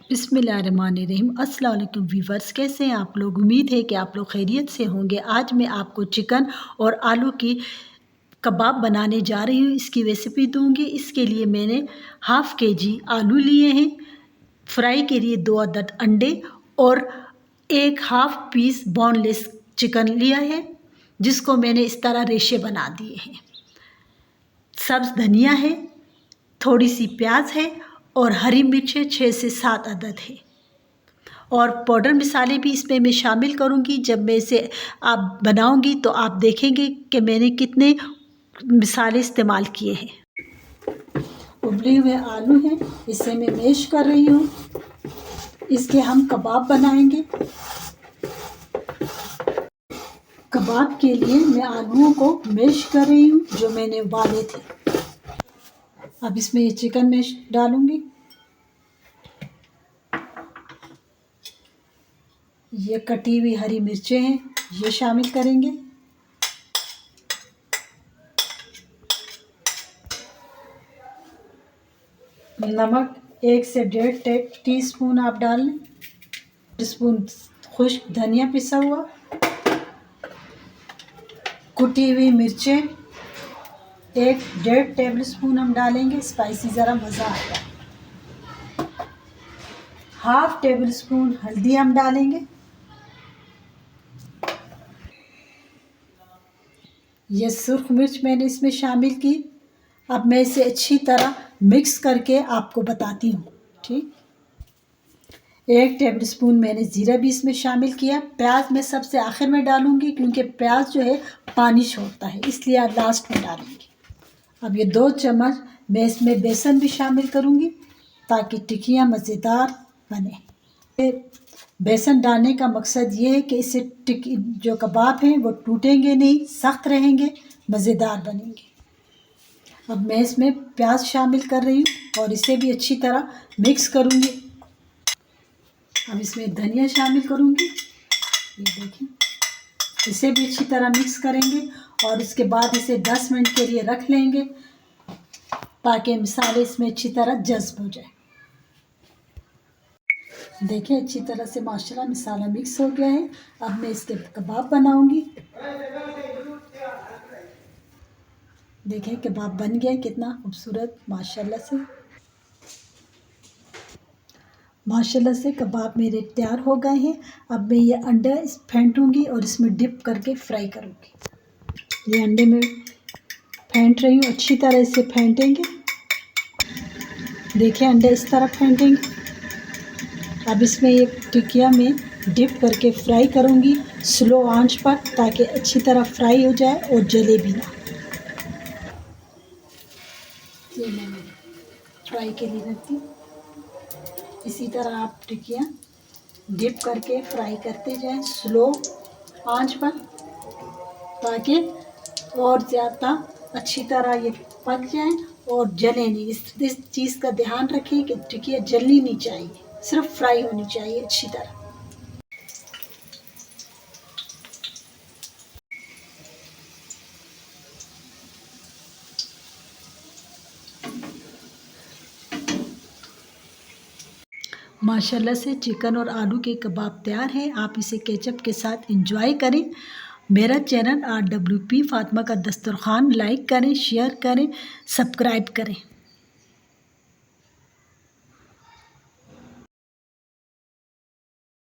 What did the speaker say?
बिस्मिल्लाहिर्रहमानिर्रहीम। अस्सलाम वालेकुम व्यूवर्स, कैसे हैं आप लोग? उम्मीद है कि आप लोग खैरियत से होंगे। आज मैं आपको चिकन और आलू की कबाब बनाने जा रही हूँ, इसकी रेसिपी दूंगी। इसके लिए मैंने हाफ़ केजी आलू लिए हैं, फ्राई के लिए 2 अदद अंडे और एक हाफ़ पीस बोनलेस चिकन लिया है, जिसको मैंने इस तरह रेशे बना दिए हैं। सब्ज़ धनिया है, थोड़ी सी प्याज है और हरी मिर्चें 6 से 7 अदद है। और पाउडर मसाले भी इसमें मैं शामिल करूंगी। जब मैं इसे आप बनाऊंगी तो आप देखेंगे कि मैंने कितने मसाले इस्तेमाल किए हैं। उबले हुए आलू हैं, इसे मैं मैश कर रही हूँ। इसके हम कबाब बनाएंगे। कबाब के लिए मैं आलूओं को मैश कर रही हूँ जो मैंने उबाले थे। अब इसमें ये चिकन मैश डालूंगी। ये कटी हुई हरी मिर्चें हैं, ये शामिल करेंगे। नमक 1 से 1.5 टीस्पून आप डाल लें। टीस्पून खुश्क धनिया पिसा हुआ, कुटी हुई मिर्चें 1.5 टेबलस्पून हम डालेंगे, स्पाइसी ज़रा मज़ा आएगा। हाफ़ टेबल स्पून हल्दी हम डालेंगे। ये सुर्ख मिर्च मैंने इसमें शामिल की। अब मैं इसे अच्छी तरह मिक्स करके आपको बताती हूँ, ठीक। 1 टेबल स्पून मैंने ज़ीरा भी इसमें शामिल किया। प्याज मैं सबसे आखिर में डालूँगी क्योंकि प्याज जो है पानी छोड़ता है, इसलिए आप लास्ट में डालूँगी। अब ये 2 चम्मच मैं इसमें बेसन भी शामिल करूँगी ताकि टिक्कियाँ मज़ेदार बने। बेसन डालने का मकसद ये है कि इससे टिक्की जो कबाब हैं वो टूटेंगे नहीं, सख्त रहेंगे, मज़ेदार बनेंगे। अब मैं इसमें प्याज शामिल कर रही हूँ और इसे भी अच्छी तरह मिक्स करूँगी। अब इसमें धनिया शामिल करूँगी, ये देखें। इसे भी अच्छी तरह मिक्स करेंगे और उसके बाद इसे 10 मिनट के लिए रख लेंगे ताकि मसाले इसमें अच्छी तरह जज़्ब हो जाए। देखिए अच्छी तरह से माशाल्लाह मसाला मिक्स हो गया है। अब मैं इसके कबाब बनाऊंगी। देखिए कबाब बन गया है, कितना खूबसूरत माशाल्लाह से कबाब मेरे तैयार हो गए हैं। अब मैं ये अंडा फेंटूंगी और इसमें डिप करके फ्राई करूंगी। ये अंडे में फेंट रही हूँ, अच्छी तरह इसे फेंटेंगे। देखिए अंडे इस तरह फेंटेंगे। अब इसमें ये टिक्किया में डिप करके फ्राई करूँगी स्लो आंच पर, ताकि अच्छी तरह फ्राई हो जाए और जले भी ना। ये मैंने फ्राई के लिए रखती हूँ। इसी तरह आप टिक्कियाँ डिप करके फ्राई करते जाएं स्लो आंच पर, ताकि और ज़्यादा अच्छी तरह ये पक जाएं और जले नहीं। इस चीज़ का ध्यान रखें कि टिक्कियाँ जलनी नहीं चाहिए, सिर्फ फ्राई होनी चाहिए अच्छी तरह। माशाल्लाह से चिकन और आलू के कबाब तैयार हैं। आप इसे केचप के साथ एंजॉय करें। मेरा चैनल RWP फातिमा का दस्तरखान लाइक करें, शेयर करें, सब्सक्राइब करें।